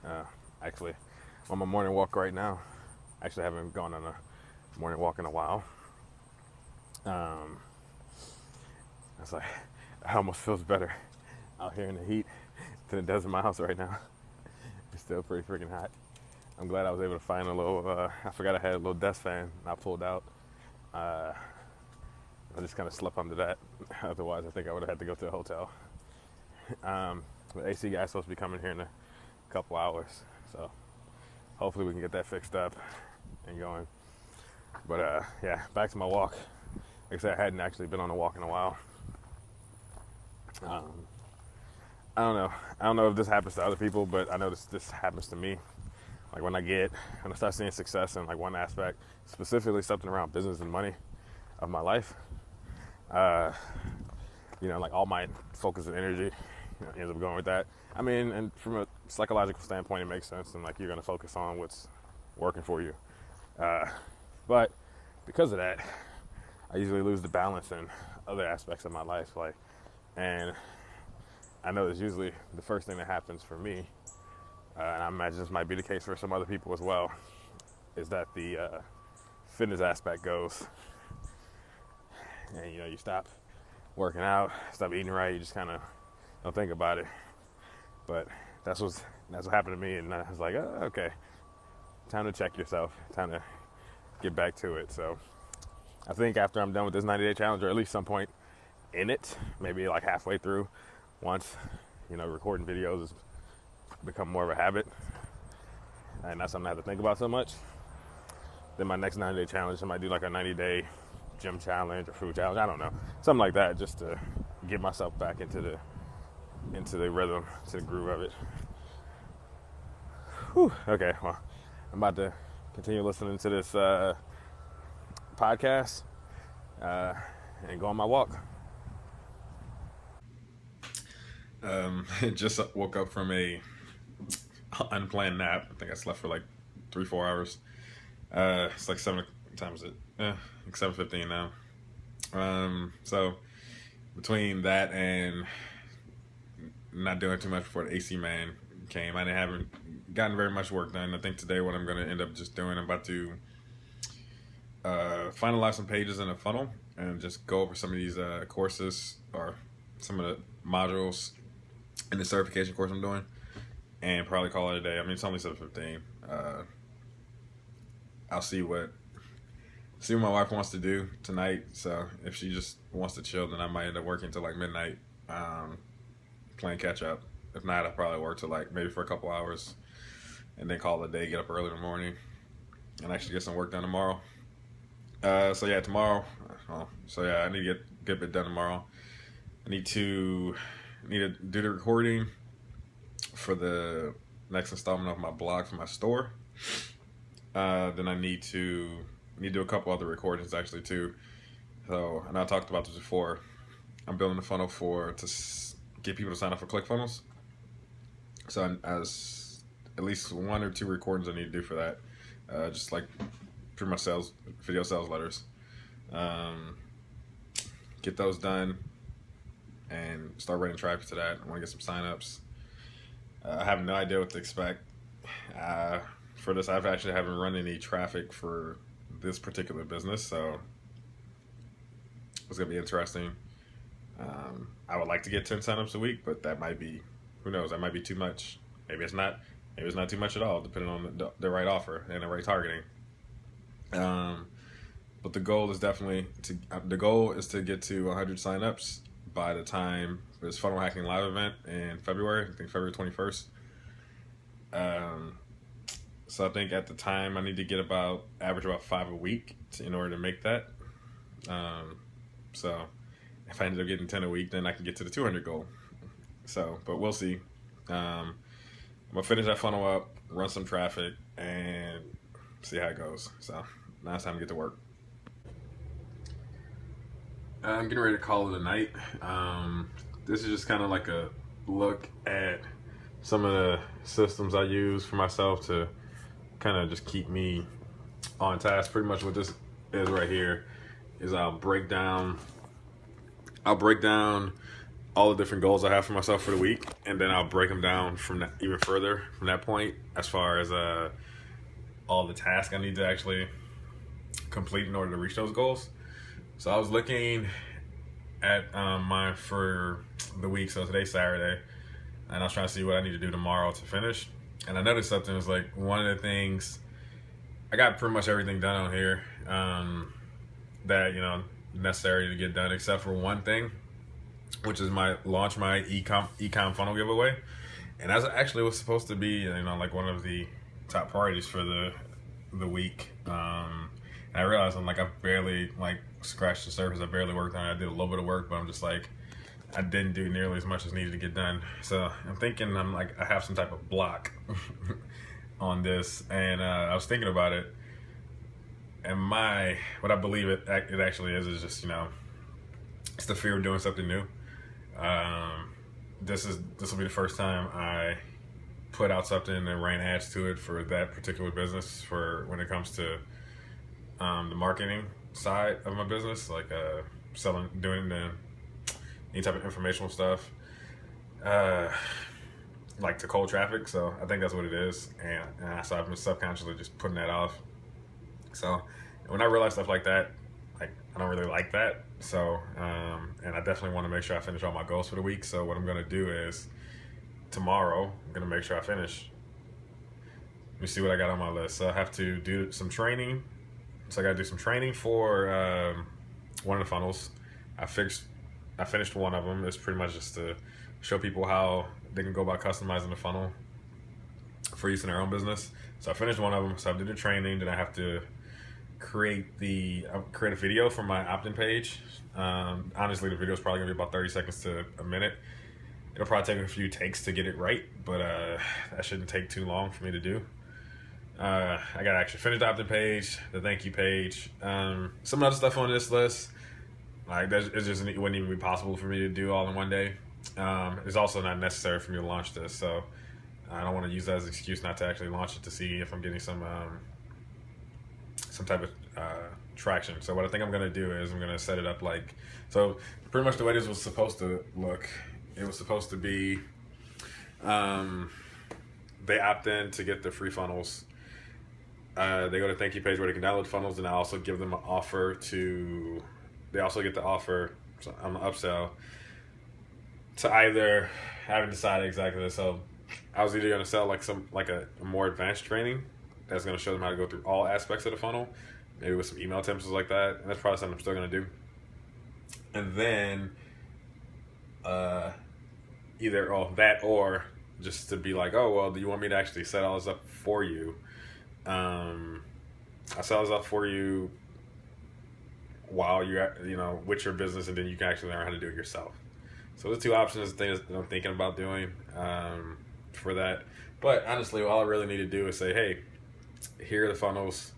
Uh, actually, on my morning walk right now. Actually, haven't gone on a morning walk in a while. Um, it's like it almost feels better out here in the heat than it does in my house right now. It's still pretty freaking hot. I'm glad I was able to find a little. I forgot I had a little desk fan. And I pulled out. Uh, I just kind of slept under that. Otherwise, I think I would have had to go to a hotel. The AC guy's supposed to be coming here in a couple hours, so hopefully we can get that fixed up and going. But yeah, back to my walk. Like I said, I hadn't actually been on a walk in a while. Um, I don't know. I don't know if this happens to other people, but I know this happens to me. Like when I start seeing success in like one aspect, specifically something around business and money of my life, uh, like all my focus and energy ends up going with that. I mean, and from a psychological standpoint, it makes sense, and like you're gonna focus on what's working for you. Uh, but because of that, I usually lose the balance in other aspects of my life. And I know it's usually the first thing that happens for me, and I imagine this might be the case for some other people as well, is that the fitness aspect goes, and you stop working out, stop eating right, you just kind of don't think about it. But that's what happened to me, and I was like, oh, okay, time to check yourself, time to get back to it. So I think after I'm done with this 90-day challenge, or at least some point in it, maybe like halfway through, once recording videos has become more of a habit and not something I have to think about so much, then my next 90-day challenge, I might do like a 90-day gym challenge or food challenge. I don't know, something like that, just to get myself back into the rhythm, to the groove of it. Whew. Okay, well, I'm about to continue listening to this podcast and go on my walk. Just woke up from a unplanned nap. I think I slept for like 3-4 hours. It's like 7 times it. Like 7:15 now. So between that and not doing too much before the AC man came, I haven't gotten very much work done. I think today what I'm going to end up just doing, I'm about to finalize some pages in a funnel and just go over some of these courses or some of the modules in the certification course I'm doing, and probably call it a day. I mean, it's only 7:15. I'll see what my wife wants to do tonight. So if she just wants to chill, then I might end up working till like midnight, playing catch up. If not, I'll probably work till like maybe for a couple hours, and then call it a day. Get up early in the morning, and actually get some work done tomorrow. So yeah, tomorrow. I need to get a bit done tomorrow. I need to do the recording for the next installment of my blog for my store. Then I need to do a couple other recordings actually too. So, and I talked about this before. I'm building a funnel to get people to sign up for ClickFunnels. So as at least 1 or 2 recordings I need to do for that. Just like pretty much video sales letters. Get those done and start writing traffic to that. I want to get some signups. I have no idea what to expect. For this, I've actually haven't run any traffic for this particular business, so it's going to be interesting. I would like to get 10 signups a week, but that might be, who knows, that might be too much. Maybe it's not too much at all, depending on the right offer and the right targeting. But the goal is definitely to get to 100 signups by the time this funnel hacking live event in February. I think February 21st. So I think at the time I need to average about 5 a week in order to make that. So if I ended up getting 10 a week, then I can get to the 200 goal. So, but we'll see. I'm gonna finish that funnel up, run some traffic, and see how it goes. So now it's time to get to work. I'm getting ready to call it a night. This is just kind of like a look at some of the systems I use for myself to kind of just keep me on task. Pretty much what this is right here is I'll break down all the different goals I have for myself for the week, and then I'll break them down from that, even further from that point, as far as all the tasks I need to actually complete in order to reach those goals. So I was looking at mine for the week. So today's Saturday, and I was trying to see what I need to do tomorrow to finish. And I noticed something was like one of the things, I got pretty much everything done on here that necessary to get done, except for one thing, which is my ecom funnel giveaway. And that's actually was supposed to be like one of the top priorities for the week. And I realized I've barely scratched the surface. I barely worked on it. I did a little bit of work, but I'm just like, I didn't do nearly as much as needed to get done. So I'm thinking I have some type of block on this, and I was thinking about it, and what I believe it actually is just it's the fear of doing something new. This will be the first time I put out something and ran ads to it for that particular business, for when it comes to the marketing side of my business, doing any type of informational stuff, to cold traffic. So I think that's what it is, and so I've been subconsciously just putting that off. So when I realize stuff like that, I don't really like that. So and I definitely want to make sure I finish all my goals for the week. So what I'm going to do is tomorrow I'm going to make sure I finish. Let me see what I got on my list. So I have to do some training. So I got to do some training for one of the funnels. I finished one of them. It's pretty much just to show people how they can go about customizing the funnel for use in their own business. So I finished one of them. So I did the training. Then I have to create a video for my opt-in page. Honestly, the video is probably gonna be about 30 seconds to a minute. It'll probably take a few takes to get it right, but that shouldn't take too long for me to do. I gotta actually finish the opt-in page, the thank you page, some other stuff on this list. It wouldn't even be possible for me to do all in one day. It's also not necessary for me to launch this, so I don't want to use that as an excuse not to actually launch it, to see if I'm getting some type of traction. So what I think I'm going to do is I'm going to set it up so pretty much the way this was supposed to look. It was supposed to be they opt in to get the free funnels. They go to thank you page where they can download funnels, and I also give them an offer they also get the offer on the upsell to either, I haven't decided exactly this. So I was either going to sell a more advanced training that's going to show them how to go through all aspects of the funnel, maybe with some email templates like that. And that's probably something I'm still going to do. And then either that, or just to be like, oh, well, do you want me to actually set all this up for you? I set all this up for you while you're with your business, and then you can actually learn how to do it yourself. So the two options, things that I'm thinking about doing for that. But honestly, all I really need to do is say, hey, here are the funnels,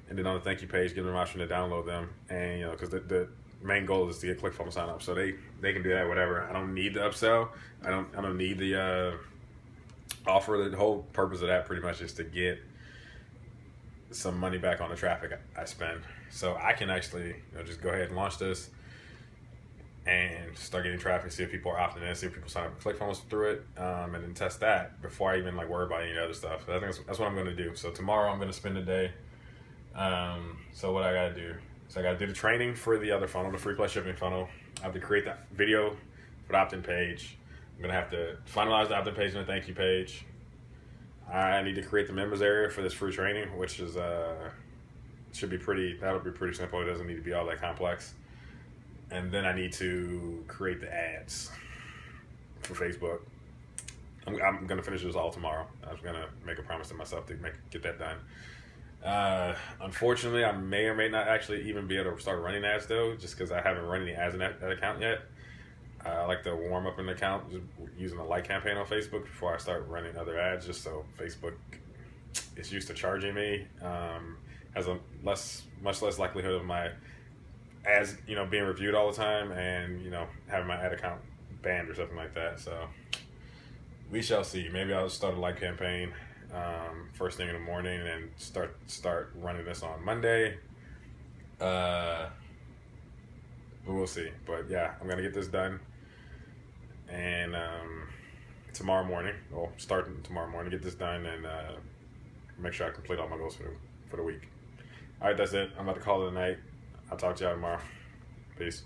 and then on the thank you page, give them an option to download them. And because the main goal is to get ClickFunnels sign up, so they can do that, whatever. I don't need the upsell. I don't need the offer. The whole purpose of that pretty much is to get some money back on the traffic I spend, so I can actually just go ahead and launch this and start getting traffic, see if people are opting in, see if people sign up for ClickFunnels through it, and then test that before I even worry about any other stuff. So I think that's what I'm going to do. So tomorrow I'm going to spend the day. So what I got to do? So I got to do the training for the other funnel, the free plus shipping funnel. I have to create that video for the opt-in page. I'm going to have to finalize the opt-in page and the thank you page. I need to create the members area for this free training, which is that'll be pretty simple. It doesn't need to be all that complex. And then I need to create the ads for Facebook. I'm going to finish this all tomorrow. I'm going to make a promise to myself to get that done. Unfortunately, I may or may not actually even be able to start running ads, though, just because I haven't run any ads in that account yet. I like to warm up an account just using a like campaign on Facebook before I start running other ads, just so Facebook is used to charging me. Has a much less likelihood of my ads, being reviewed all the time, and having my ad account banned or something like that. So we shall see. Maybe I'll start a like campaign first thing in the morning and start running this on Monday. But we'll see. But yeah, I'm gonna get this done. and tomorrow morning, or starting tomorrow morning, get this done and make sure I complete all my goals for the week. All right, that's it. I'm about to call it a night. I'll talk to y'all tomorrow. Peace.